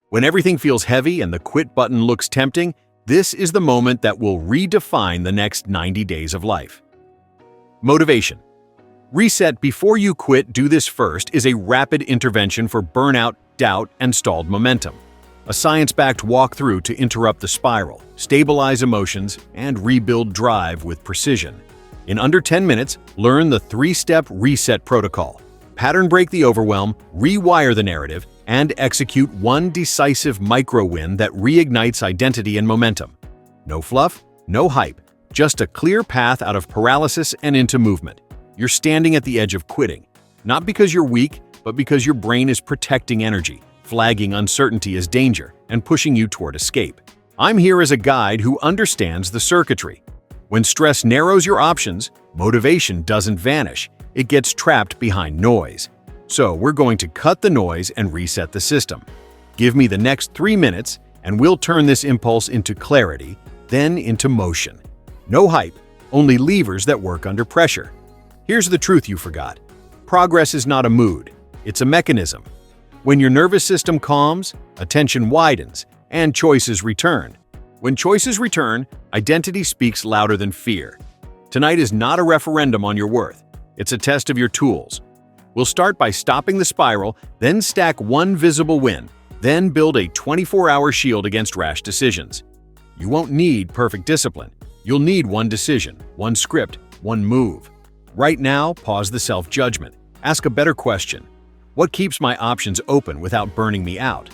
When everything feels heavy and the quit button looks tempting, this is the moment that will redefine the next 90 days of life. Motivation. Reset before you quit, do this first, is a rapid intervention for burnout, doubt, and stalled momentum. A science-backed walkthrough to interrupt the spiral, stabilize emotions, and rebuild drive with precision. In under 10 minutes, learn the 3-step reset protocol. Pattern break the overwhelm, rewire the narrative, and execute one decisive micro-win that reignites identity and momentum. No fluff, no hype, just a clear path out of paralysis and into movement. You're standing at the edge of quitting, not because you're weak, but because your brain is protecting energy, flagging uncertainty as danger, and pushing you toward escape. I'm here as a guide who understands the circuitry. When stress narrows your options, motivation doesn't vanish, it gets trapped behind noise. So we're going to cut the noise and reset the system. Give me the next 3 minutes, and we'll turn this impulse into clarity, then into motion. No hype, only levers that work under pressure. Here's the truth you forgot. Progress is not a mood, it's a mechanism. When your nervous system calms, attention widens, and choices return. When choices return, identity speaks louder than fear. Tonight is not a referendum on your worth. It's a test of your tools. We'll start by stopping the spiral, then stack one visible win, then build a 24-hour shield against rash decisions. You won't need perfect discipline. You'll need one decision, one script, one move. Right now, pause the self-judgment. Ask a better question. What keeps my options open without burning me out?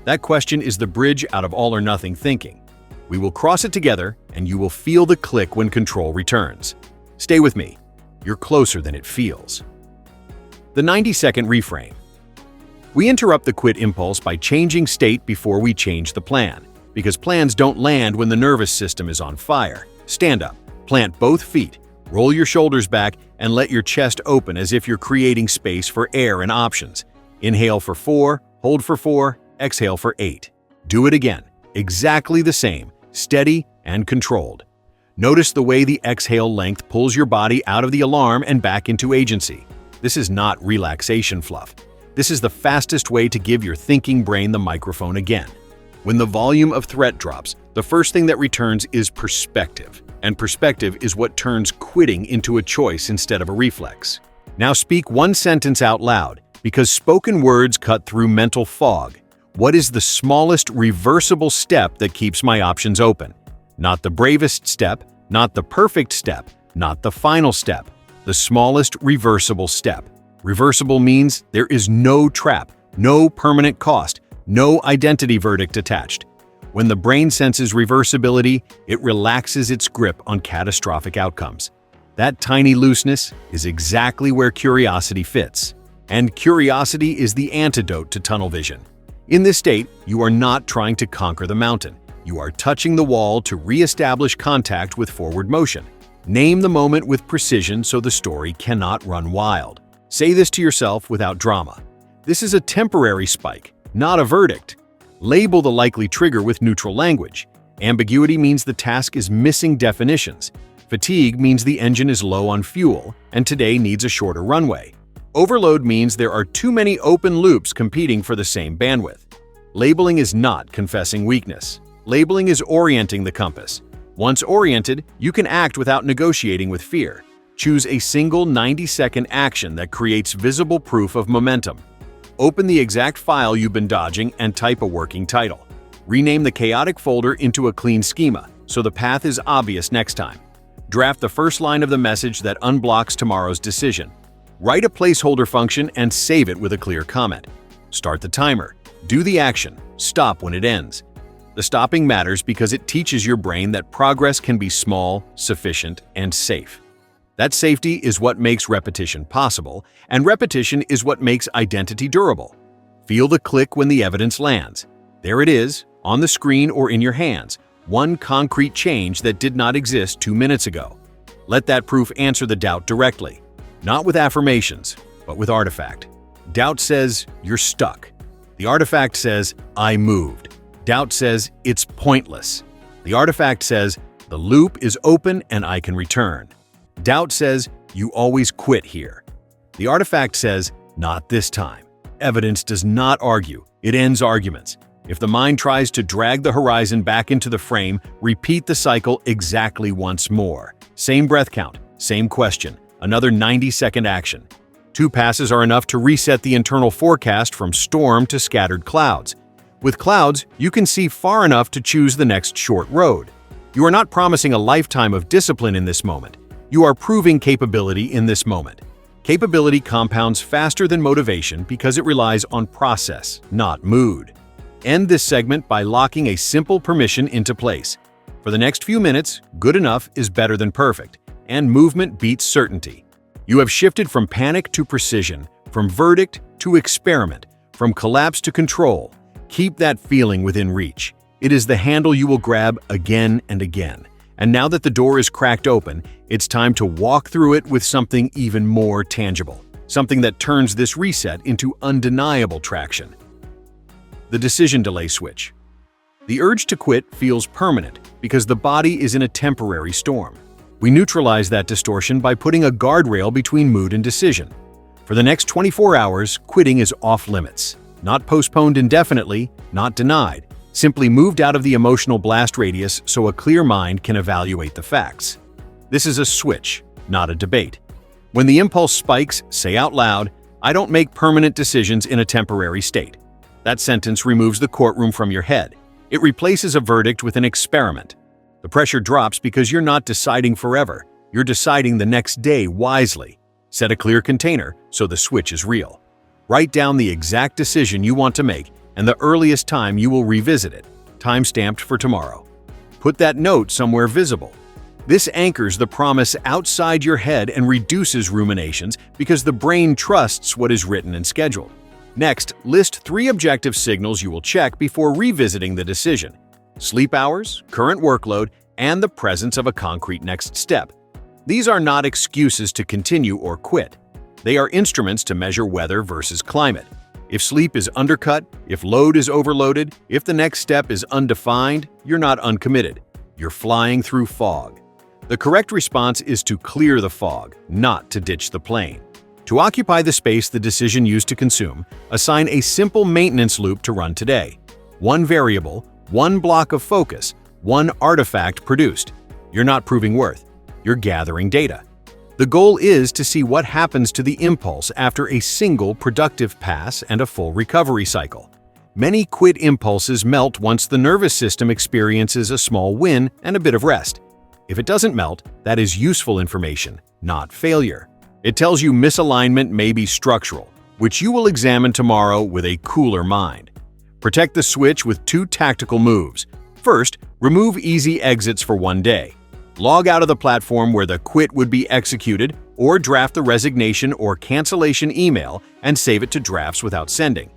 That question is the bridge out of all or nothing thinking. We will cross it together, and you will feel the click when control returns. Stay with me. You're closer than it feels. The 90-second reframe. We interrupt the quit impulse by changing state before we change the plan, because plans don't land when the nervous system is on fire. Stand up, plant both feet, roll your shoulders back, and let your chest open as if you're creating space for air and options. Inhale for 4, hold for 4, exhale for 8. Do it again, exactly the same, steady and controlled. Notice the way the exhale length pulls your body out of the alarm and back into agency. This is not relaxation fluff. This is the fastest way to give your thinking brain the microphone again. When the volume of threat drops, the first thing that returns is perspective. And perspective is what turns quitting into a choice instead of a reflex. Now speak one sentence out loud, because spoken words cut through mental fog. What is the smallest reversible step that keeps my options open? Not the bravest step, not the perfect step, not the final step. The smallest reversible step. Reversible means there is no trap, no permanent cost, no identity verdict attached. When the brain senses reversibility, it relaxes its grip on catastrophic outcomes. That tiny looseness is exactly where curiosity fits. And curiosity is the antidote to tunnel vision. In this state, you are not trying to conquer the mountain. You are touching the wall to re-establish contact with forward motion. Name the moment with precision so the story cannot run wild. Say this to yourself without drama. This is a temporary spike, not a verdict. Label the likely trigger with neutral language. Ambiguity means the task is missing definitions. Fatigue means the engine is low on fuel and today needs a shorter runway. Overload means there are too many open loops competing for the same bandwidth. Labeling is not confessing weakness. Labeling is orienting the compass. Once oriented, you can act without negotiating with fear. Choose a single 90-second action that creates visible proof of momentum. Open the exact file you've been dodging and type a working title. Rename the chaotic folder into a clean schema, so the path is obvious next time. Draft the first line of the message that unblocks tomorrow's decision. Write a placeholder function and save it with a clear comment. Start the timer. Do the action. Stop when it ends. The stopping matters because it teaches your brain that progress can be small, sufficient, and safe. That safety is what makes repetition possible, and repetition is what makes identity durable. Feel the click when the evidence lands. There it is, on the screen or in your hands, one concrete change that did not exist 2 minutes ago. Let that proof answer the doubt directly, not with affirmations, but with artifact. Doubt says, you're stuck. The artifact says, I moved. Doubt says, it's pointless. The artifact says, the loop is open and I can return. Doubt says, you always quit here. The artifact says, not this time. Evidence does not argue, it ends arguments. If the mind tries to drag the horizon back into the frame, repeat the cycle exactly once more. Same breath count, same question, another 90-second action. 2 passes are enough to reset the internal forecast from storm to scattered clouds. With clouds, you can see far enough to choose the next short road. You are not promising a lifetime of discipline in this moment. You are proving capability in this moment. Capability compounds faster than motivation because it relies on process, not mood. End this segment by locking a simple permission into place. For the next few minutes, good enough is better than perfect, and movement beats certainty. You have shifted from panic to precision, from verdict to experiment, from collapse to control. Keep that feeling within reach. It is the handle you will grab again and again. And now that the door is cracked open, it's time to walk through it with something even more tangible, something that turns this reset into undeniable traction. The decision delay switch. The urge to quit feels permanent because the body is in a temporary storm. We neutralize that distortion by putting a guardrail between mood and decision. For the next 24 hours, quitting is off limits. Not postponed indefinitely, not denied, simply moved out of the emotional blast radius so a clear mind can evaluate the facts. This is a switch, not a debate. When the impulse spikes, say out loud, "I don't make permanent decisions in a temporary state." That sentence removes the courtroom from your head. It replaces a verdict with an experiment. The pressure drops because you're not deciding forever. You're deciding the next day wisely. Set a clear container so the switch is real. Write down the exact decision you want to make and the earliest time you will revisit it, time-stamped for tomorrow. Put that note somewhere visible. This anchors the promise outside your head and reduces ruminations because the brain trusts what is written and scheduled. Next, list 3 objective signals you will check before revisiting the decision: sleep hours, current workload, and the presence of a concrete next step. These are not excuses to continue or quit. They are instruments to measure weather versus climate. If sleep is undercut, if load is overloaded, if the next step is undefined, you're not uncommitted. You're flying through fog. The correct response is to clear the fog, not to ditch the plane. To occupy the space the decision used to consume, assign a simple maintenance loop to run today. 1 variable, 1 block of focus, 1 artifact produced. You're not proving worth. You're gathering data. The goal is to see what happens to the impulse after a single productive pass and a full recovery cycle. Many quit impulses melt once the nervous system experiences a small win and a bit of rest. If it doesn't melt, that is useful information, not failure. It tells you misalignment may be structural, which you will examine tomorrow with a cooler mind. Protect the switch with 2 tactical moves. First, remove easy exits for 1 day. Log out of the platform where the quit would be executed, or draft the resignation or cancellation email and save it to drafts without sending.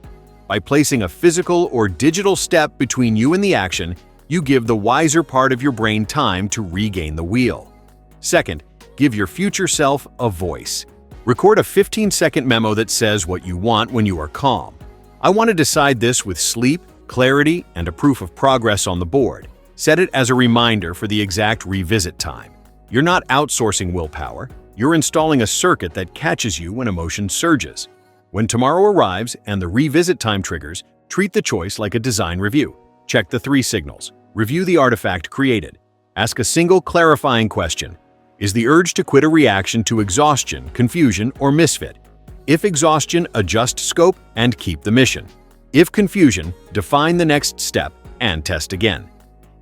By placing a physical or digital step between you and the action, you give the wiser part of your brain time to regain the wheel. Second, give your future self a voice. Record a 15-second memo that says what you want when you are calm. I want to decide this with sleep, clarity, and a proof of progress on the board. Set it as a reminder for the exact revisit time. You're not outsourcing willpower. You're installing a circuit that catches you when emotion surges. When tomorrow arrives and the revisit time triggers, treat the choice like a design review. Check the 3 signals. Review the artifact created. Ask a single clarifying question. Is the urge to quit a reaction to exhaustion, confusion, or misfit? If exhaustion, adjust scope and keep the mission. If confusion, define the next step and test again.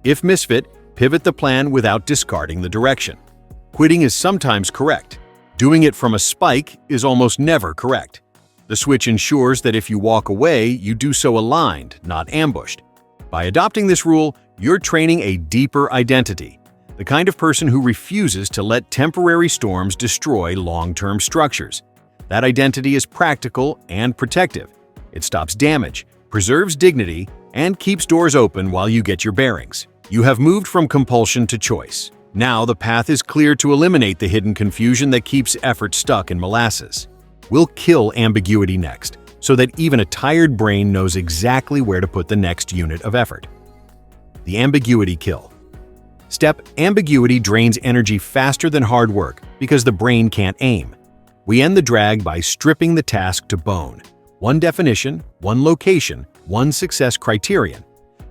If misfit, pivot the plan without discarding the direction. Quitting is sometimes correct. Doing it from a spike is almost never correct. The switch ensures that if you walk away, you do so aligned, not ambushed. By adopting this rule, you're training a deeper identity, the kind of person who refuses to let temporary storms destroy long-term structures. That identity is practical and protective. It stops damage, preserves dignity, and keeps doors open while you get your bearings. You have moved from compulsion to choice. Now the path is clear to eliminate the hidden confusion that keeps effort stuck in molasses. We'll kill ambiguity next, so that even a tired brain knows exactly where to put the next unit of effort. The ambiguity kill. Step: ambiguity drains energy faster than hard work because the brain can't aim. We end the drag by stripping the task to bone. 1 definition, 1 location, one success criterion.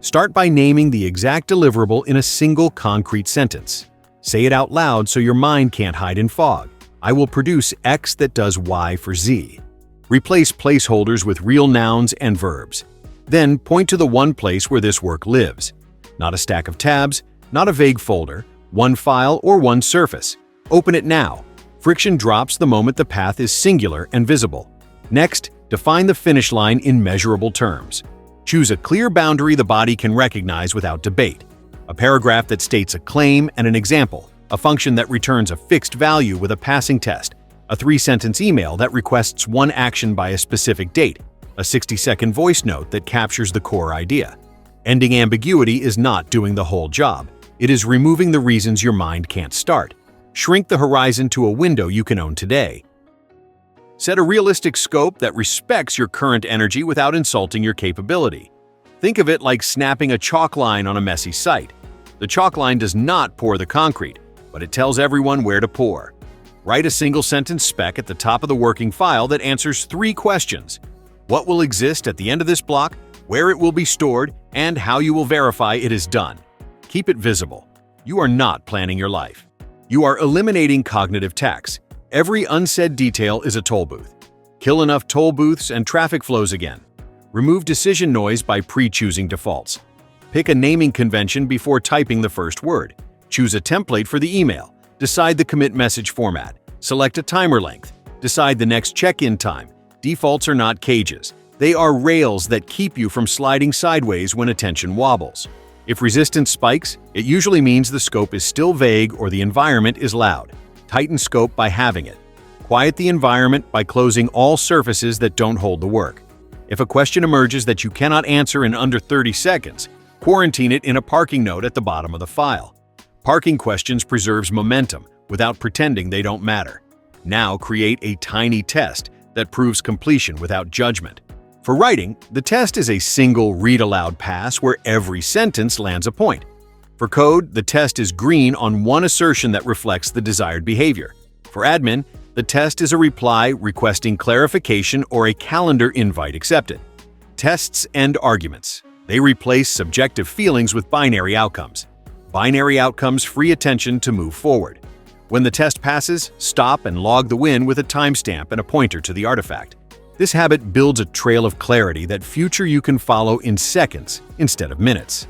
Start by naming the exact deliverable in a single concrete sentence. Say it out loud so your mind can't hide in fog. I will produce X that does Y for Z. Replace placeholders with real nouns and verbs. Then point to the one place where this work lives. Not a stack of tabs, not a vague folder, one file or one surface. Open it now. Friction drops the moment the path is singular and visible. Next, define the finish line in measurable terms. Choose a clear boundary the body can recognize without debate. A paragraph that states a claim and an example, a function that returns a fixed value with a passing test, a 3-sentence email that requests one action by a specific date, a 60-second voice note that captures the core idea. Ending ambiguity is not doing the whole job. It is removing the reasons your mind can't start. Shrink the horizon to a window you can own today. Set a realistic scope that respects your current energy without insulting your capability. Think of it like snapping a chalk line on a messy site. The chalk line does not pour the concrete, but it tells everyone where to pour. Write a single-sentence spec at the top of the working file that answers 3 questions. What will exist at the end of this block, where it will be stored, and how you will verify it is done. Keep it visible. You are not planning your life. You are eliminating cognitive tax. Every unsaid detail is a toll booth. Kill enough toll booths and traffic flows again. Remove decision noise by pre-choosing defaults. Pick a naming convention before typing the first word. Choose a template for the email. Decide the commit message format. Select a timer length. Decide the next check-in time. Defaults are not cages. They are rails that keep you from sliding sideways when attention wobbles. If resistance spikes, it usually means the scope is still vague or the environment is loud. Tighten scope by halving it. Quiet the environment by closing all surfaces that don't hold the work. If a question emerges that you cannot answer in under 30 seconds, quarantine it in a parking note at the bottom of the file. Parking questions preserves momentum without pretending they don't matter. Now create a tiny test that proves completion without judgment. For writing, the test is a single read-aloud pass where every sentence lands a point. For code, the test is green on one assertion that reflects the desired behavior. For admin, the test is a reply requesting clarification or a calendar invite accepted. Tests end arguments. They replace subjective feelings with binary outcomes. Binary outcomes free attention to move forward. When the test passes, stop and log the win with a timestamp and a pointer to the artifact. This habit builds a trail of clarity that future you can follow in seconds instead of minutes.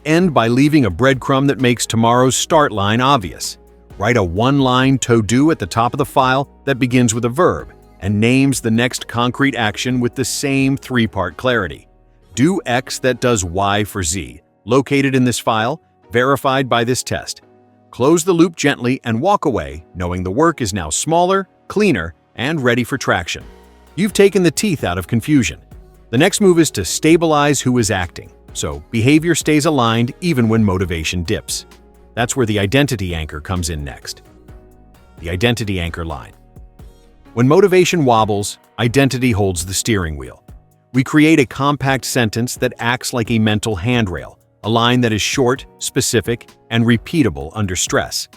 End by leaving a breadcrumb that makes tomorrow's start line obvious. Write a one-line to-do at the top of the file that begins with a verb and names the next concrete action with the same 3-part clarity. Do X that does Y for Z, located in this file, verified by this test. Close the loop gently and walk away, knowing the work is now smaller, cleaner, and ready for traction. You've taken the teeth out of confusion. The next move is to stabilize who is acting, so behavior stays aligned even when motivation dips. That's where the identity anchor comes in next. The identity anchor line. When motivation wobbles, identity holds the steering wheel. We create a compact sentence that acts like a mental handrail, a line that is short, specific, and repeatable under stress.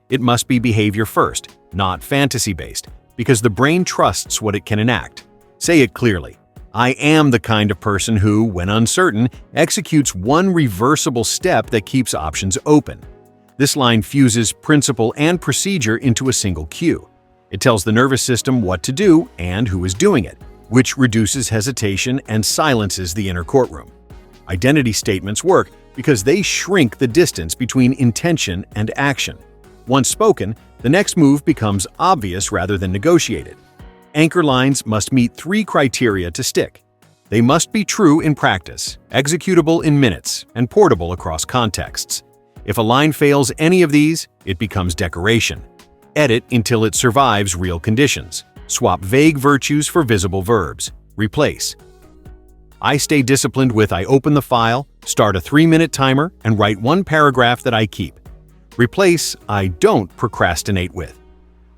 It must be behavior first, not fantasy-based, because the brain trusts what it can enact. Say it clearly. I am the kind of person who, when uncertain, executes one reversible step that keeps options open. This line fuses principle and procedure into a single cue. It tells the nervous system what to do and who is doing it, which reduces hesitation and silences the inner courtroom. Identity statements work because they shrink the distance between intention and action. Once spoken, the next move becomes obvious rather than negotiated. Anchor lines must meet 3 criteria to stick. They must be true in practice, executable in minutes, and portable across contexts. If a line fails any of these, it becomes decoration. Edit until it survives real conditions. Swap vague virtues for visible verbs. Replace. I stay disciplined with I open the file, start a 3-minute timer, and write one paragraph that I keep. Replace I don't procrastinate with.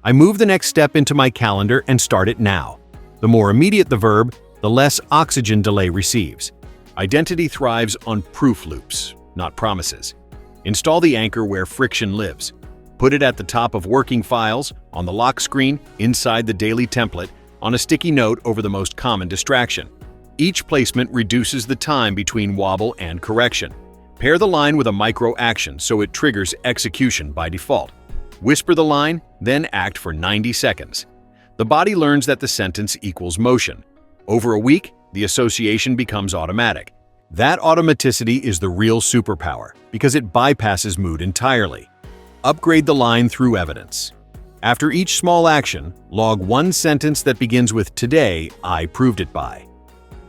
I move the next step into my calendar and start it now. The more immediate the verb, the less oxygen delay receives. Identity thrives on proof loops, not promises. Install the anchor where friction lives. Put it at the top of working files, on the lock screen, inside the daily template, on a sticky note over the most common distraction. Each placement reduces the time between wobble and correction. Pair the line with a micro-action so it triggers execution by default. Whisper the line, then act for 90 seconds. The body learns that the sentence equals motion. Over a week, the association becomes automatic. That automaticity is the real superpower because it bypasses mood entirely. Upgrade the line through evidence. After each small action, log one sentence that begins with "Today, I proved it by."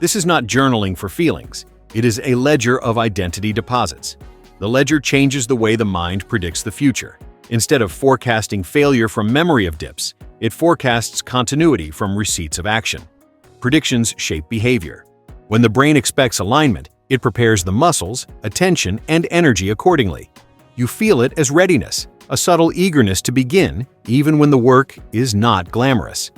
This is not journaling for feelings. It is a ledger of identity deposits. The ledger changes the way the mind predicts the future. Instead of forecasting failure from memory of dips, it forecasts continuity from receipts of action. Predictions shape behavior. When the brain expects alignment, it prepares the muscles, attention, and energy accordingly. You feel it as readiness, a subtle eagerness to begin, even when the work is not glamorous.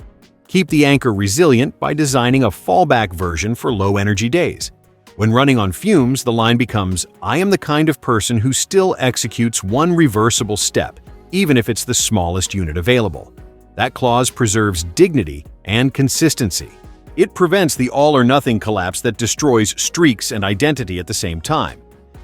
Keep the anchor resilient by designing a fallback version for low-energy days. When running on fumes, the line becomes, "I am the kind of person who still executes one reversible step, even if it's the smallest unit available." That clause preserves dignity and consistency. It prevents the all-or-nothing collapse that destroys streaks and identity at the same time.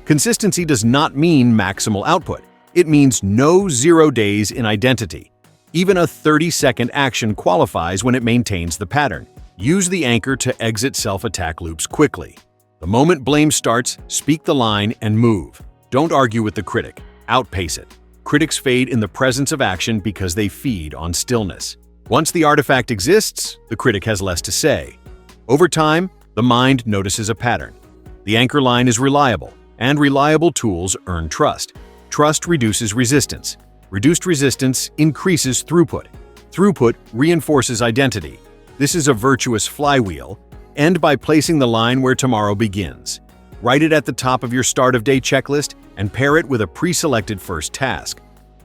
Consistency does not mean maximal output. It means no 0 days in identity. Even a 30-second action qualifies when it maintains the pattern. Use the anchor to exit self-attack loops quickly. The moment blame starts, speak the line and move. Don't argue with the critic. Outpace it. Critics fade in the presence of action because they feed on stillness. Once the artifact exists, the critic has less to say. Over time, the mind notices a pattern. The anchor line is reliable, and reliable tools earn trust. Trust reduces resistance. Reduced resistance increases throughput. Throughput reinforces identity. This is a virtuous flywheel. End by placing the line where tomorrow begins. Write it at the top of your start-of-day checklist and pair it with a pre-selected first task.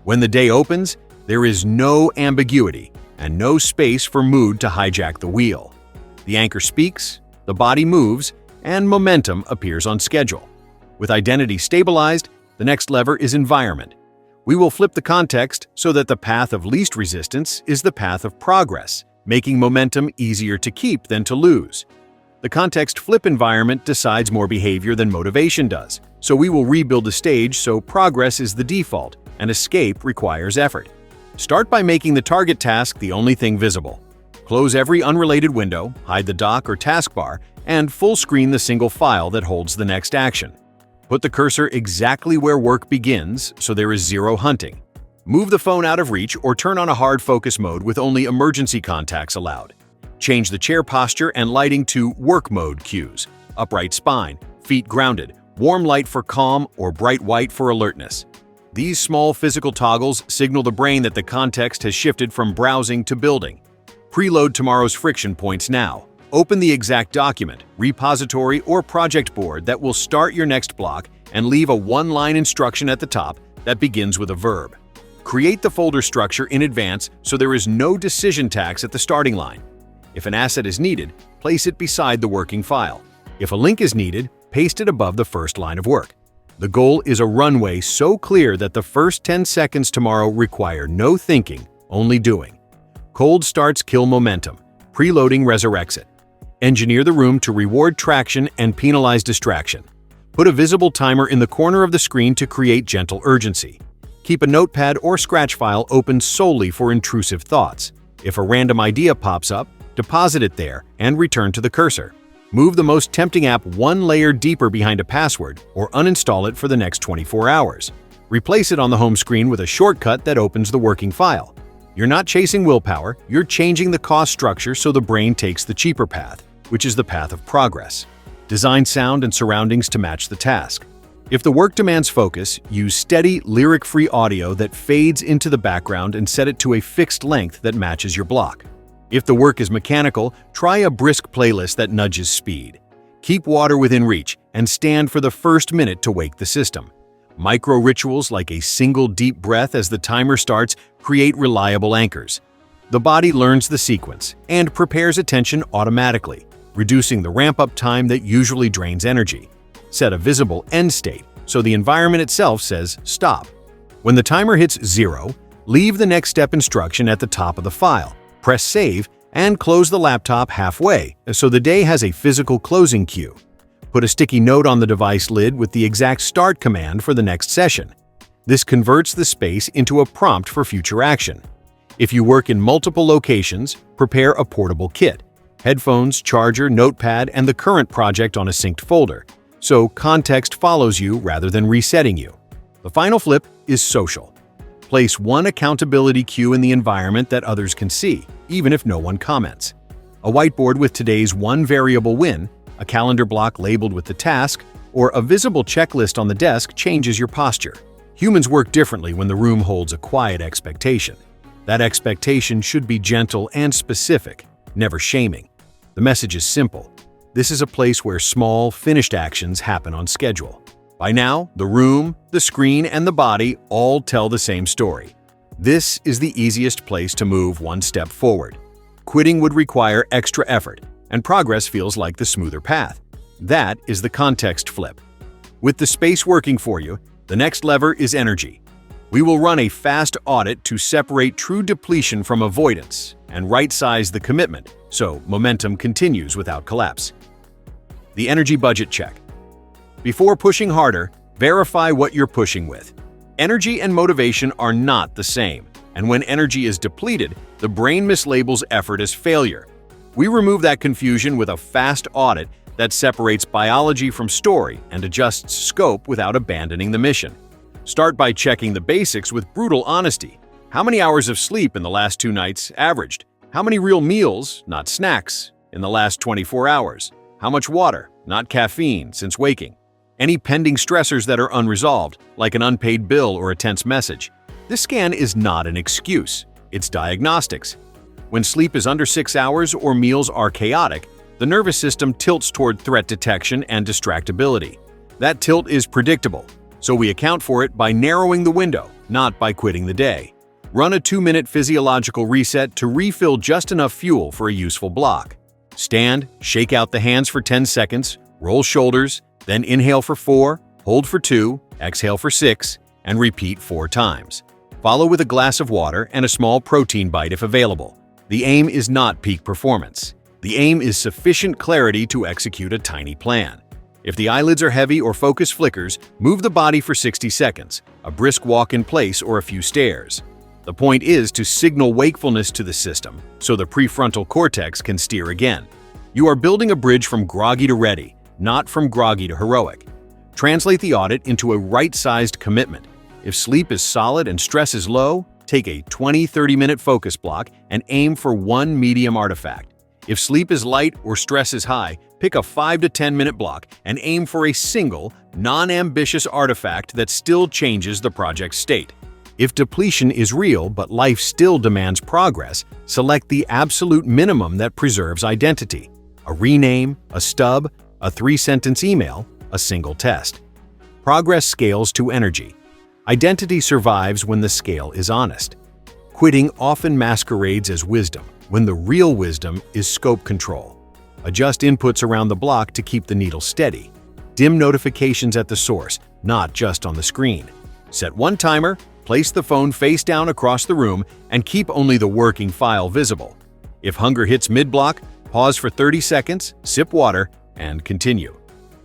When the day opens, there is no ambiguity and no space for mood to hijack the wheel. The anchor speaks, the body moves, and momentum appears on schedule. With identity stabilized, the next lever is environment. We will flip the context so that the path of least resistance is the path of progress, making momentum easier to keep than to lose. The context flip environment decides more behavior than motivation does, so we will rebuild the stage so progress is the default and escape requires effort. Start by making the target task the only thing visible. Close every unrelated window, hide the dock or taskbar, and full screen the single file that holds the next action. Put the cursor exactly where work begins so there is zero hunting. Move the phone out of reach or turn on a hard focus mode with only emergency contacts allowed. Change the chair posture and lighting to work mode cues, upright spine, feet grounded, warm light for calm or bright white for alertness. These small physical toggles signal the brain that the context has shifted from browsing to building. Preload tomorrow's friction points now. Open the exact document, repository, or project board that will start your next block and leave a one-line instruction at the top that begins with a verb. Create the folder structure in advance so there is no decision tax at the starting line. If an asset is needed, place it beside the working file. If a link is needed, paste it above the first line of work. The goal is a runway so clear that the first 10 seconds tomorrow require no thinking, only doing. Cold starts kill momentum. Preloading resurrects it. Engineer the room to reward traction and penalize distraction. Put a visible timer in the corner of the screen to create gentle urgency. Keep a notepad or scratch file open solely for intrusive thoughts. If a random idea pops up, deposit it there and return to the cursor. Move the most tempting app one layer deeper behind a password or uninstall it for the next 24 hours. Replace it on the home screen with a shortcut that opens the working file. You're not chasing willpower, you're changing the cost structure so the brain takes the cheaper path, which is the path of progress. Design sound and surroundings to match the task. If the work demands focus, use steady, lyric-free audio that fades into the background and set it to a fixed length that matches your block. If the work is mechanical, try a brisk playlist that nudges speed. Keep water within reach and stand for the first minute to wake the system. Micro-rituals like a single deep breath as the timer starts create reliable anchors. The body learns the sequence and prepares attention automatically, reducing the ramp-up time that usually drains energy. Set a visible end state so the environment itself says stop. When the timer hits 0, leave the next step instruction at the top of the file. Press save And close the laptop halfway, so the day has a physical closing cue. Put a sticky note on the device lid with the exact start command for the next session. This converts the space into a prompt for future action. If you work in multiple locations, prepare a portable kit: headphones, charger, notepad, and the current project on a synced folder, so context follows you rather than resetting you. The final flip is social. Place one accountability cue in the environment that others can see, even if no one comments. A whiteboard with today's one variable win, a calendar block labeled with the task, or a visible checklist on the desk changes your posture. Humans work differently when the room holds a quiet expectation. That expectation should be gentle and specific, never shaming. The message is simple. This is a place where small, finished actions happen on schedule. By now, the room, the screen, and the body all tell the same story. This is the easiest place to move one step forward. Quitting would require extra effort, and progress feels like the smoother path. That is the context flip. With the space working for you, the next lever is energy. We will run a fast audit to separate true depletion from avoidance and right-size the commitment so momentum continues without collapse. The energy budget check. Before pushing harder, verify what you're pushing with. Energy and motivation are not the same, and when energy is depleted, the brain mislabels effort as failure. We remove that confusion with a fast audit that separates biology from story and adjusts scope without abandoning the mission. Start by checking the basics with brutal honesty. How many hours of sleep in the last 2 nights averaged? How many real meals, not snacks, in the last 24 hours? How much water, not caffeine, since waking? Any pending stressors that are unresolved, like an unpaid bill or a tense message. This scan is not an excuse, it's diagnostics. When sleep is under 6 hours or meals are chaotic, the nervous system tilts toward threat detection and distractibility. That tilt is predictable, so we account for it by narrowing the window, not by quitting the day. Run a 2-minute physiological reset to refill just enough fuel for a useful block. Stand, shake out the hands for 10 seconds, roll shoulders, then inhale for 4, hold for 2, exhale for 6, and repeat 4 times. Follow with a glass of water and a small protein bite if available. The aim is not peak performance. The aim is sufficient clarity to execute a tiny plan. If the eyelids are heavy or focus flickers, move the body for 60 seconds, a brisk walk in place or a few stairs. The point is to signal wakefulness to the system so the prefrontal cortex can steer again. You are building a bridge from groggy to ready, not from groggy to heroic. Translate the audit into a right-sized commitment. If sleep is solid and stress is low, take a 20-30-minute focus block and aim for one medium artifact. If sleep is light or stress is high, pick a 5 to 10-minute block and aim for a single, non-ambitious artifact that still changes the project's state. If depletion is real but life still demands progress, select the absolute minimum that preserves identity. A rename, a stub, a 3-sentence email, a single test. Progress scales to energy. Identity survives when the scale is honest. Quitting often masquerades as wisdom, when the real wisdom is scope control. Adjust inputs around the block to keep the needle steady. Dim notifications at the source, not just on the screen. Set one timer, place the phone face down across the room, and keep only the working file visible. If hunger hits mid-block, pause for 30 seconds, sip water, and continue.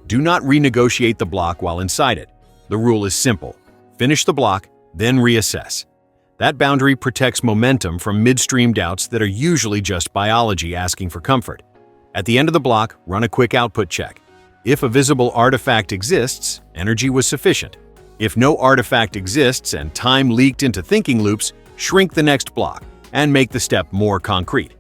Do not renegotiate the block while inside it. The rule is simple. Finish the block, then reassess. That boundary protects momentum from midstream doubts that are usually just biology asking for comfort. At the end of the block, run a quick output check. If a visible artifact exists, energy was sufficient. If no artifact exists and time leaked into thinking loops, shrink the next block and make the step more concrete.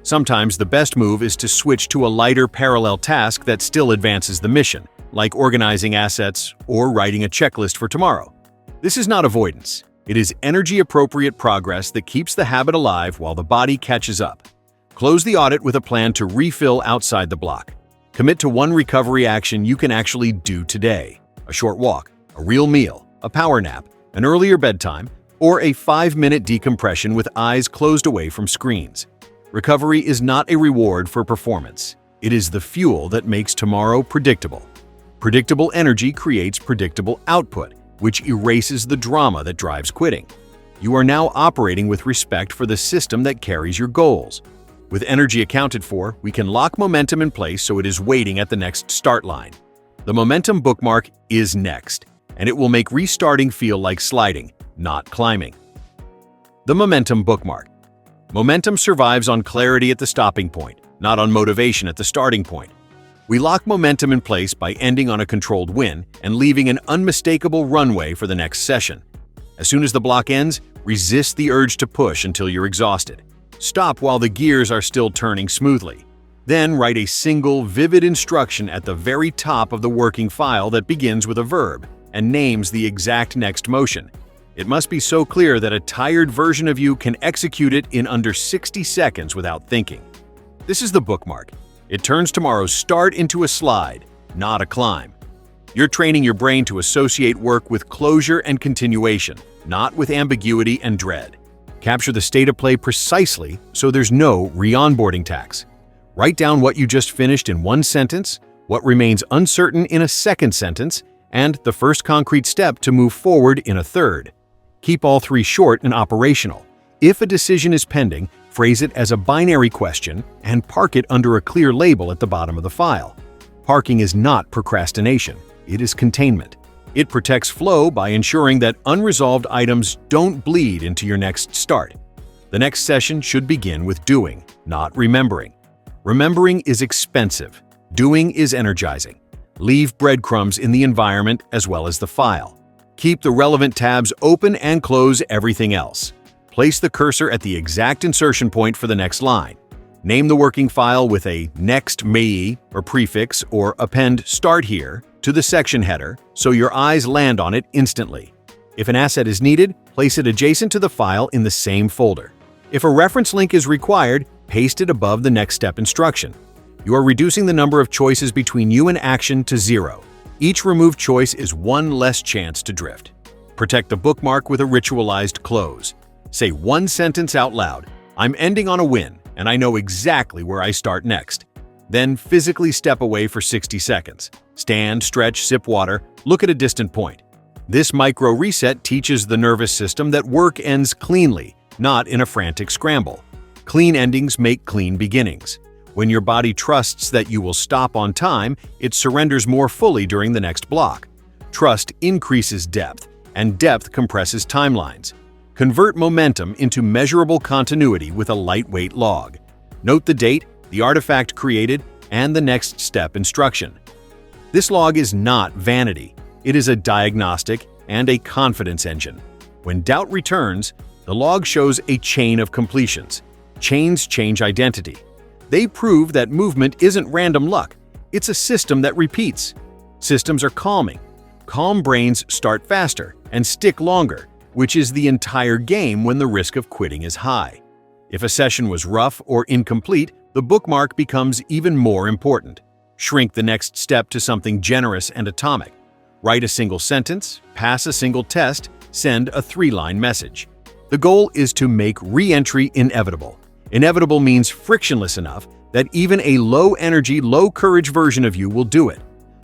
Sometimes the best move is to switch to a lighter parallel task that still advances the mission, like organizing assets or writing a checklist for tomorrow. This is not avoidance. It is energy-appropriate progress that keeps the habit alive while the body catches up. Close the audit with a plan to refill outside the block. Commit to one recovery action you can actually do today. A short walk, a real meal, a power nap, an earlier bedtime, or a 5-minute decompression with eyes closed away from screens. Recovery is not a reward for performance. It is the fuel that makes tomorrow predictable. Predictable energy creates predictable output, which erases the drama that drives quitting. You are now operating with respect for the system that carries your goals. With energy accounted for, we can lock momentum in place so it is waiting at the next start line. The momentum bookmark is next, and it will make restarting feel like sliding, not climbing. The momentum bookmark. Momentum survives on clarity at the stopping point, not on motivation at the starting point. We lock momentum in place by ending on a controlled win and leaving an unmistakable runway for the next session. As soon as the block ends, resist the urge to push until you're exhausted. Stop while the gears are still turning smoothly. Then write a single, vivid instruction at the very top of the working file that begins with a verb and names the exact next motion. It must be so clear that a tired version of you can execute it in under 60 seconds without thinking. This is the bookmark. It turns tomorrow's start into a slide, not a climb. You're training your brain to associate work with closure and continuation, not with ambiguity and dread. Capture the state of play precisely so there's no re-onboarding tax. Write down what you just finished in one sentence, what remains uncertain in a second sentence, and the first concrete step to move forward in a third. Keep all three short and operational. If a decision is pending, phrase it as a binary question and park it under a clear label at the bottom of the file. Parking is not procrastination, it is containment. It protects flow by ensuring that unresolved items don't bleed into your next start. The next session should begin with doing, not remembering. Remembering is expensive. Doing is energizing. Leave breadcrumbs in the environment as well as the file. Keep the relevant tabs open and close everything else. Place the cursor at the exact insertion point for the next line. Name the working file with a next me or prefix or append start here to the section header so your eyes land on it instantly. If an asset is needed, place it adjacent to the file in the same folder. If a reference link is required, paste it above the next step instruction. You are reducing the number of choices between you and action to 0. Each removed choice is one less chance to drift. Protect the bookmark with a ritualized close. Say one sentence out loud, "I'm ending on a win, and I know exactly where I start next." Then physically step away for 60 seconds. Stand, stretch, sip water, look at a distant point. This micro reset teaches the nervous system that work ends cleanly, not in a frantic scramble. Clean endings make clean beginnings. When your body trusts that you will stop on time, it surrenders more fully during the next block. Trust increases depth, and depth compresses timelines. Convert momentum into measurable continuity with a lightweight log. Note the date, the artifact created, and the next step instruction. This log is not vanity. It is a diagnostic and a confidence engine. When doubt returns, the log shows a chain of completions. Chains change identity. They prove that movement isn't random luck. It's a system that repeats. Systems are calming. Calm brains start faster and stick longer, which is the entire game when the risk of quitting is high. If a session was rough or incomplete, the bookmark becomes even more important. Shrink the next step to something generous and atomic. Write a single sentence, pass a single test, send a 3-line message. The goal is to make re-entry inevitable. Inevitable means frictionless enough that even a low-energy, low-courage version of you will do it.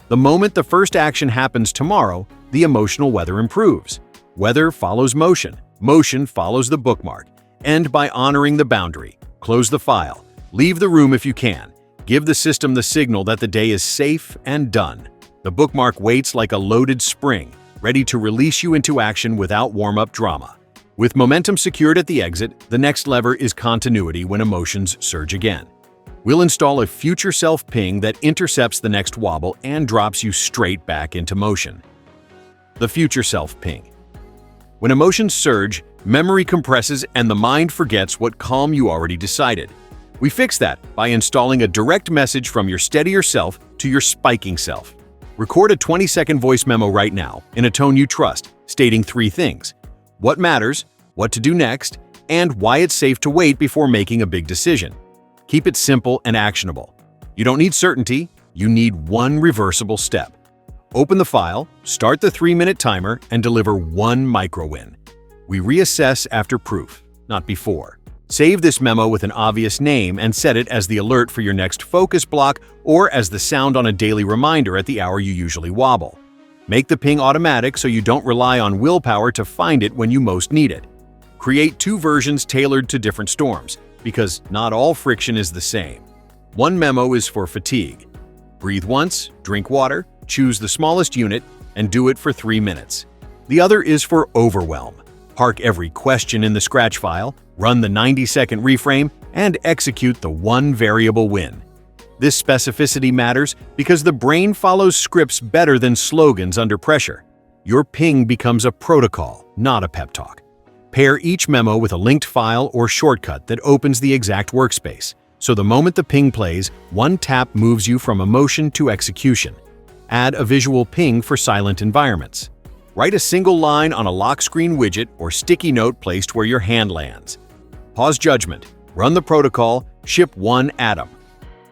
The moment the first action happens tomorrow, the emotional weather improves. Weather follows motion. Motion follows the bookmark. End by honoring the boundary. Close the file. Leave the room if you can. Give the system the signal that the day is safe and done. The bookmark waits like a loaded spring, ready to release you into action without warm-up drama. With momentum secured at the exit, the next lever is continuity when emotions surge again. We'll install a future self ping that intercepts the next wobble and drops you straight back into motion. The future self ping. When emotions surge, memory compresses and the mind forgets what calm you already decided. We fix that by installing a direct message from your steadier self to your spiking self. Record a 20-second voice memo right now in a tone you trust, stating 3 things: what matters, what to do next, and why it's safe to wait before making a big decision. Keep it simple and actionable. You don't need certainty, you need one reversible step. Open the file, start the 3-minute timer, and deliver one micro-win. We reassess after proof, not before. Save this memo with an obvious name and set it as the alert for your next focus block or as the sound on a daily reminder at the hour you usually wobble. Make the ping automatic so you don't rely on willpower to find it when you most need it. Create 2 versions tailored to different storms, because not all friction is the same. One memo is for fatigue. Breathe once, drink water, choose the smallest unit, and do it for 3 minutes. The other is for overwhelm. Park every question in the scratch file, run the 90-second reframe, and execute the one variable win. This specificity matters because the brain follows scripts better than slogans under pressure. Your ping becomes a protocol, not a pep talk. Pair each memo with a linked file or shortcut that opens the exact workspace, so the moment the ping plays, one tap moves you from emotion to execution. Add a visual ping for silent environments. Write a single line on a lock screen widget or sticky note placed where your hand lands. Pause judgment, run the protocol, ship one atom.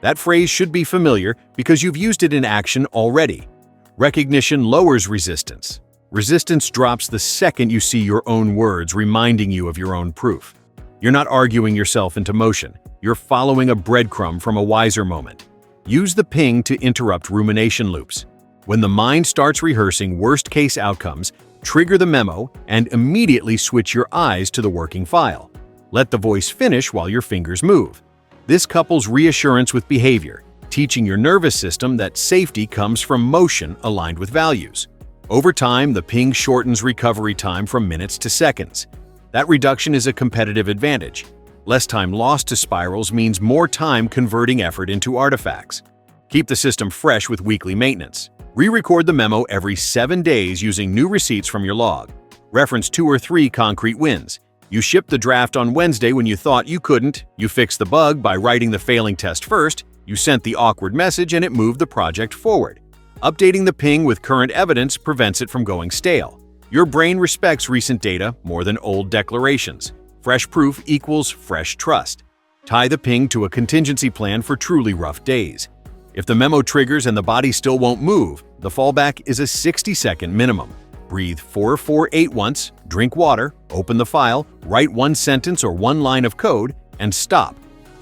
That phrase should be familiar because you've used it in action already. Recognition lowers resistance. Resistance drops the second you see your own words reminding you of your own proof. You're not arguing yourself into motion. You're following a breadcrumb from a wiser moment. Use the ping to interrupt rumination loops. When the mind starts rehearsing worst-case outcomes, trigger the memo and immediately switch your eyes to the working file. Let the voice finish while your fingers move. This couples reassurance with behavior, teaching your nervous system that safety comes from motion aligned with values. Over time, the ping shortens recovery time from minutes to seconds. That reduction is a competitive advantage. Less time lost to spirals means more time converting effort into artifacts. Keep the system fresh with weekly maintenance. Re-record the memo every 7 days using new receipts from your log. Reference 2 or 3 concrete wins. You shipped the draft on Wednesday when you thought you couldn't. You fixed the bug by writing the failing test first. You sent the awkward message and it moved the project forward. Updating the ping with current evidence prevents it from going stale. Your brain respects recent data more than old declarations. Fresh proof equals fresh trust. Tie the ping to a contingency plan for truly rough days. If the memo triggers and the body still won't move, the fallback is a 60-second minimum. Breathe 4-4-8 once, drink water, open the file, write 1 sentence or 1 line of code, and stop.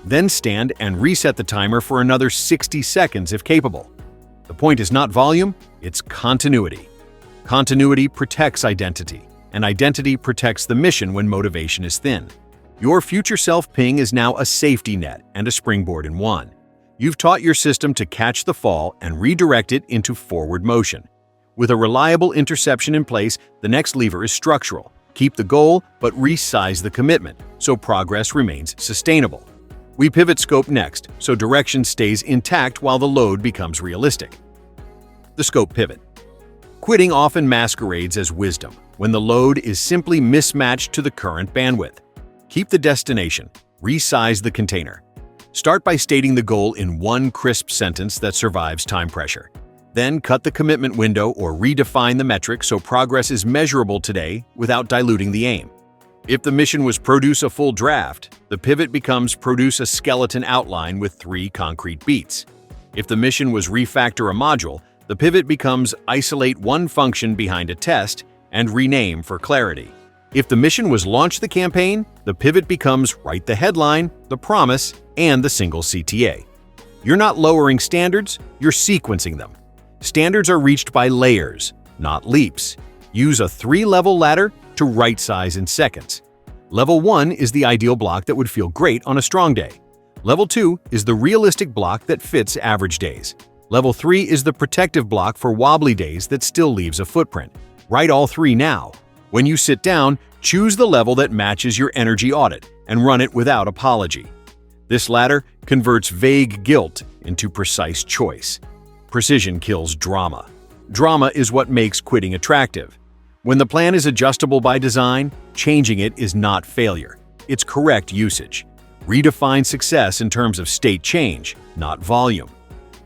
Then stand and reset the timer for another 60 seconds if capable. The point is not volume, it's continuity. Continuity protects identity, and identity protects the mission when motivation is thin. Your future self ping is now a safety net and a springboard in one. You've taught your system to catch the fall and redirect it into forward motion. With a reliable interception in place, the next lever is structural. Keep the goal, but resize the commitment, so progress remains sustainable. We pivot scope next, so direction stays intact while the load becomes realistic. The scope pivot. Quitting often masquerades as wisdom, when the load is simply mismatched to the current bandwidth. Keep the destination, resize the container. Start by stating the goal in one crisp sentence that survives time pressure. Then cut the commitment window or redefine the metric so progress is measurable today without diluting the aim. If the mission was produce a full draft, the pivot becomes produce a skeleton outline with 3 concrete beats. If the mission was refactor a module, the pivot becomes isolate one function behind a test and rename for clarity. If the mission was launch the campaign, the pivot becomes write the headline, the promise, and the single CTA. You're not lowering standards, you're sequencing them. Standards are reached by layers, not leaps. Use a 3-level ladder to right size in seconds. Level 1 is the ideal block that would feel great on a strong day. Level 2 is the realistic block that fits average days. Level 3 is the protective block for wobbly days that still leaves a footprint. Write all 3 now. When you sit down, choose the level that matches your energy audit and run it without apology. This ladder converts vague guilt into precise choice. Precision kills drama. Drama is what makes quitting attractive. When the plan is adjustable by design, changing it is not failure. It's correct usage. Redefine success in terms of state change, not volume.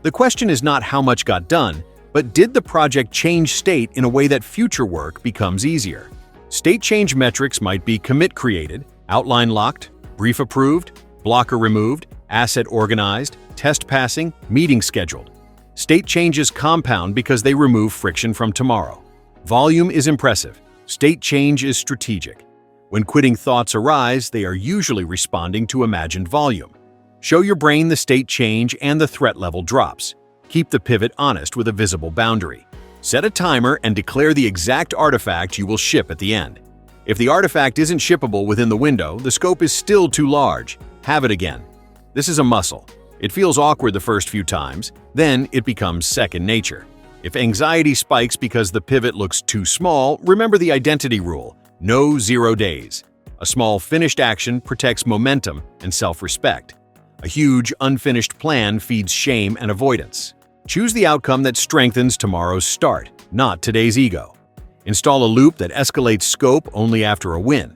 The question is not how much got done, but did the project change state in a way that future work becomes easier? State change metrics might be commit created, outline locked, brief approved, blocker removed, asset organized, test passing, meeting scheduled. State changes compound because they remove friction from tomorrow. Volume is impressive. State change is strategic. When quitting thoughts arise, they are usually responding to imagined volume. Show your brain the state change and the threat level drops. Keep the pivot honest with a visible boundary. Set a timer and declare the exact artifact you will ship at the end. If the artifact isn't shippable within the window, the scope is still too large. have it again. This is a muscle. It feels awkward the first few times, then it becomes second nature. If anxiety spikes because the pivot looks too small, remember the identity rule: no 0 days. A small finished action protects momentum and self-respect. A huge unfinished plan feeds shame and avoidance. Choose the outcome that strengthens tomorrow's start, not today's ego. Install a loop that escalates scope only after a win.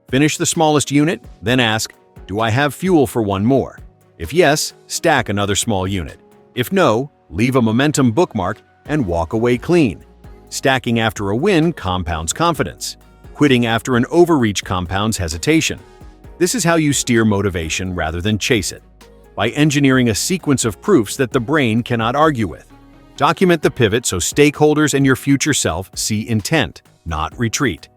Finish the smallest unit, then ask, do I have fuel for one more? If yes, stack another small unit. If no, leave a momentum bookmark and walk away clean. Stacking after a win compounds confidence. Quitting after an overreach compounds hesitation. This is how you steer motivation rather than chase it, by engineering a sequence of proofs that the brain cannot argue with. Document the pivot so stakeholders and your future self see intent, not retreat.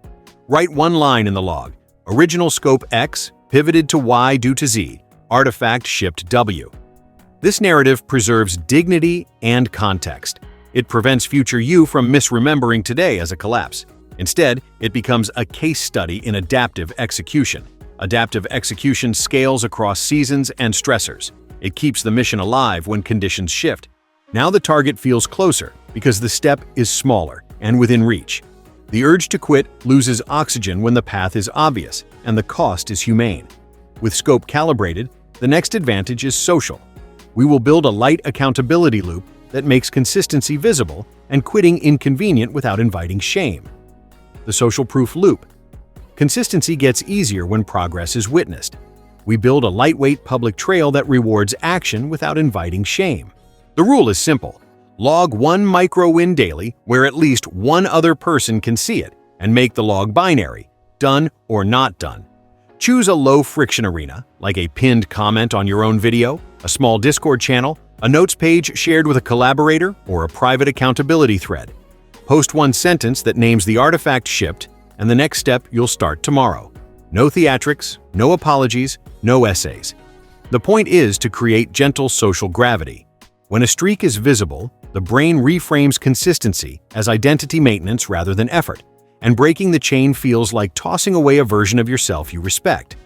Write one line in the log: original scope X, pivoted to Y due to Z, artifact shipped W. This narrative preserves dignity and context. It prevents future you from misremembering today as a collapse. Instead, it becomes a case study in adaptive execution. Adaptive execution scales across seasons and stressors. It keeps the mission alive when conditions shift. Now the target feels closer because the step is smaller and within reach. The urge to quit loses oxygen when the path is obvious and the cost is humane. With scope calibrated, the next advantage is social. We will build a light accountability loop that makes consistency visible and quitting inconvenient without inviting shame. The social proof loop. Consistency gets easier when progress is witnessed. We build a lightweight public trail that rewards action without inviting shame. The rule is simple. Log one micro-win daily where at least one other person can see it, and make the log binary, done or not done. Choose a low-friction arena, like a pinned comment on your own video, a small Discord channel, a notes page shared with a collaborator, or a private accountability thread. Post one sentence that names the artifact shipped, and the next step you'll start tomorrow. No theatrics, no apologies, no essays. The point is to create gentle social gravity. When a streak is visible, the brain reframes consistency as identity maintenance rather than effort, and breaking the chain feels like tossing away a version of yourself you respect.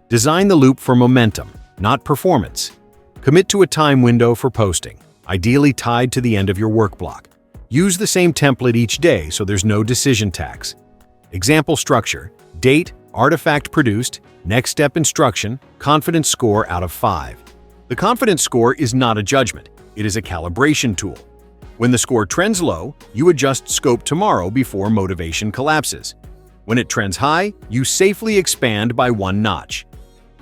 Design the loop for momentum, not performance. Commit to a time window for posting, ideally tied to the end of your work block. Use the same template each day so there's no decision tax. Example structure: date, artifact produced, next step instruction, confidence score out of 5. The confidence score is not a judgment, it is a calibration tool. When the score trends low, you adjust scope tomorrow before motivation collapses. When it trends high, you safely expand by one notch.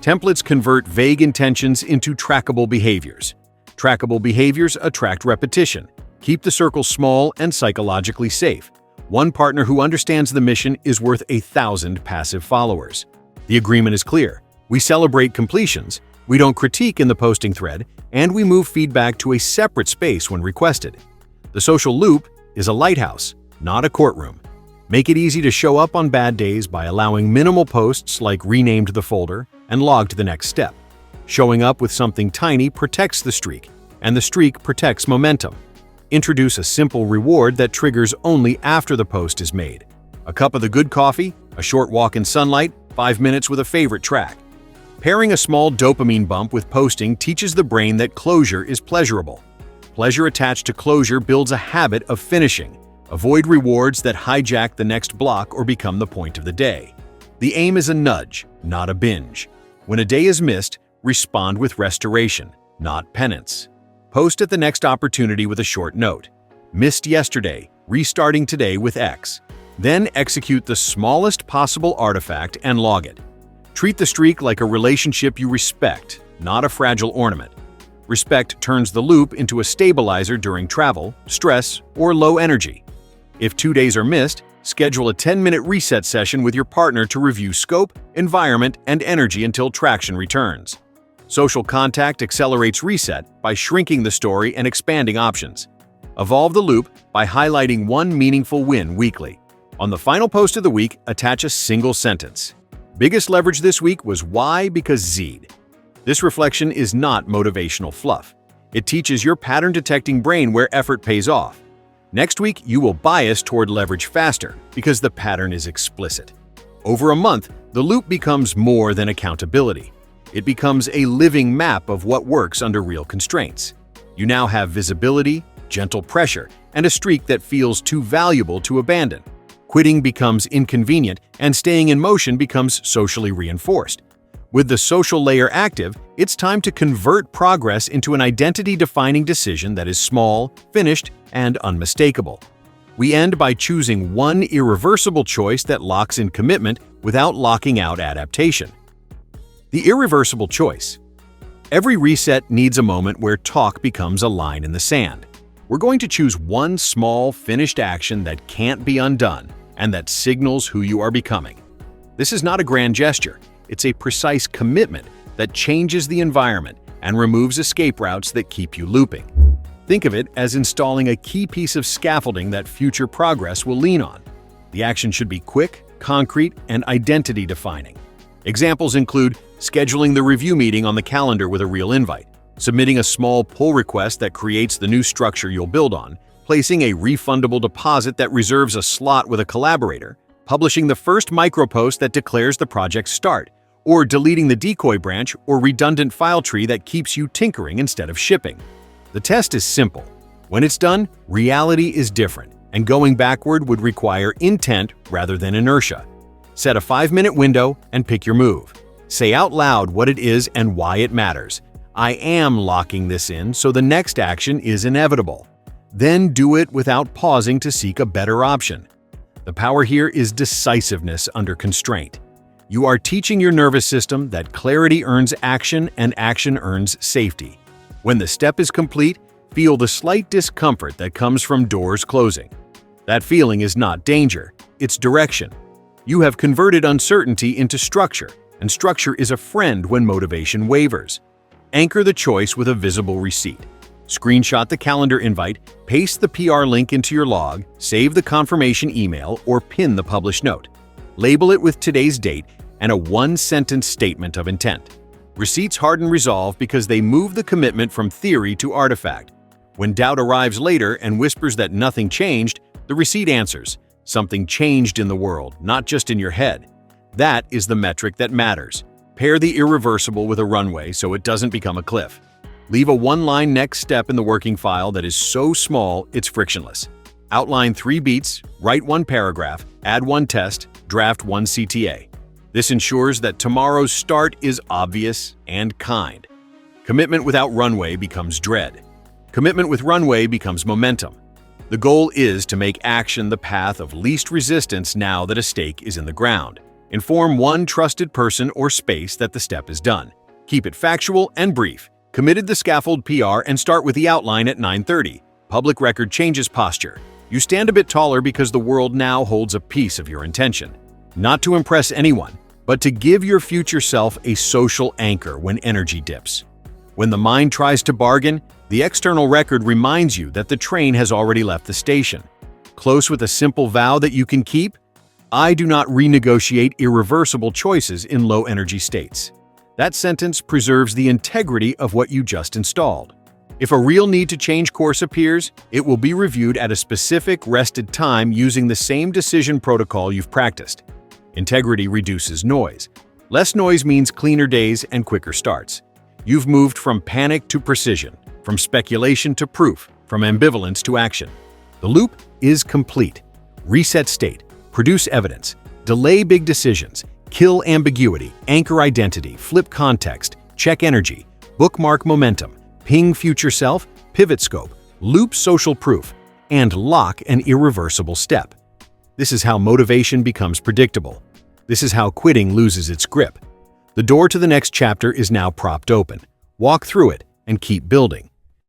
Templates convert vague intentions into trackable behaviors. Trackable behaviors attract repetition. Keep the circle small and psychologically safe. One partner who understands the mission is worth 1,000 passive followers. The agreement is clear. We celebrate completions, we don't critique in the posting thread, and we move feedback to a separate space when requested. The social loop is a lighthouse, not a courtroom. Make it easy to show up on bad days by allowing minimal posts like renamed the folder and logged the next step. Showing up with something tiny protects the streak, and the streak protects momentum. Introduce a simple reward that triggers only after the post is made. A cup of the good coffee, a short walk in sunlight, 5 minutes with a favorite track. Pairing a small dopamine bump with posting teaches the brain that closure is pleasurable. Pleasure attached to closure builds a habit of finishing. Avoid rewards that hijack the next block or become the point of the day. The aim is a nudge, not a binge. When a day is missed, respond with restoration, not penance. Post at the next opportunity with a short note. Missed yesterday, restarting today with X. Then execute the smallest possible artifact and log it. Treat the streak like a relationship you respect, not a fragile ornament. Respect turns the loop into a stabilizer during travel, stress, or low energy. If 2 days are missed, schedule a 10-minute reset session with your partner to review scope, environment, and energy until traction returns. Social contact accelerates reset by shrinking the story and expanding options. Evolve the loop by highlighting one meaningful win weekly. On the final post of the week, attach a single sentence. Biggest leverage this week was why because Z'd. This reflection is not motivational fluff. It teaches your pattern-detecting brain where effort pays off. Next week, you will bias toward leverage faster because the pattern is explicit. Over a month, the loop becomes more than accountability. It becomes a living map of what works under real constraints. You now have visibility, gentle pressure, and a streak that feels too valuable to abandon. Quitting becomes inconvenient, and staying in motion becomes socially reinforced. With the social layer active, it's time to convert progress into an identity-defining decision that is small, finished, and unmistakable. We end by choosing one irreversible choice that locks in commitment without locking out adaptation. The irreversible choice. Every reset needs a moment where talk becomes a line in the sand. We're going to choose one small, finished action that can't be undone and that signals who you are becoming. This is not a grand gesture. It's a precise commitment that changes the environment and removes escape routes that keep you looping. Think of it as installing a key piece of scaffolding that future progress will lean on. The action should be quick, concrete, and identity-defining. Examples include scheduling the review meeting on the calendar with a real invite, submitting a small pull request that creates the new structure you'll build on, placing a refundable deposit that reserves a slot with a collaborator, publishing the first micropost that declares the project's start, or deleting the decoy branch or redundant file tree that keeps you tinkering instead of shipping. The test is simple. When it's done, reality is different, and going backward would require intent rather than inertia. Set a 5-minute window and pick your move. Say out loud what it is and why it matters. I am locking this in, so the next action is inevitable. Then do it without pausing to seek a better option. The power here is decisiveness under constraint. You are teaching your nervous system that clarity earns action and action earns safety. When the step is complete, feel the slight discomfort that comes from doors closing. That feeling is not danger, it's direction. You have converted uncertainty into structure, and structure is a friend when motivation wavers. Anchor the choice with a visible receipt. Screenshot the calendar invite, paste the PR link into your log, save the confirmation email, or pin the published note. Label it with today's date and a one-sentence statement of intent. Receipts harden resolve because they move the commitment from theory to artifact. When doubt arrives later and whispers that nothing changed, the receipt answers, something changed in the world, not just in your head. That is the metric that matters. Pair the irreversible with a runway so it doesn't become a cliff. Leave a one-line next step in the working file that is so small it's frictionless. Outline 3 beats, write 1 paragraph, add 1 test, draft 1 CTA. This ensures that tomorrow's start is obvious and kind. Commitment without runway becomes dread. Commitment with runway becomes momentum. The goal is to make action the path of least resistance now that a stake is in the ground. Inform one trusted person or space that the step is done. Keep it factual and brief. Committed the scaffold PR and start with the outline at 9:30. Public record changes posture. You stand a bit taller because the world now holds a piece of your intention. Not to impress anyone, but to give your future self a social anchor when energy dips. When the mind tries to bargain, the external record reminds you that the train has already left the station. Close with a simple vow that you can keep: I do not renegotiate irreversible choices in low-energy states. That sentence preserves the integrity of what you just installed. If a real need to change course appears, it will be reviewed at a specific, rested time using the same decision protocol you've practiced. Integrity reduces noise. Less noise means cleaner days and quicker starts. You've moved from panic to precision, from speculation to proof, from ambivalence to action. The loop is complete. Reset state. Produce evidence. Delay big decisions. Kill ambiguity. Anchor identity. Flip context. Check energy. Bookmark momentum. Ping future self. Pivot scope. Loop social proof. And lock an irreversible step. This is how motivation becomes predictable. This is how quitting loses its grip. The door to the next chapter is now propped open. Walk through it and keep building.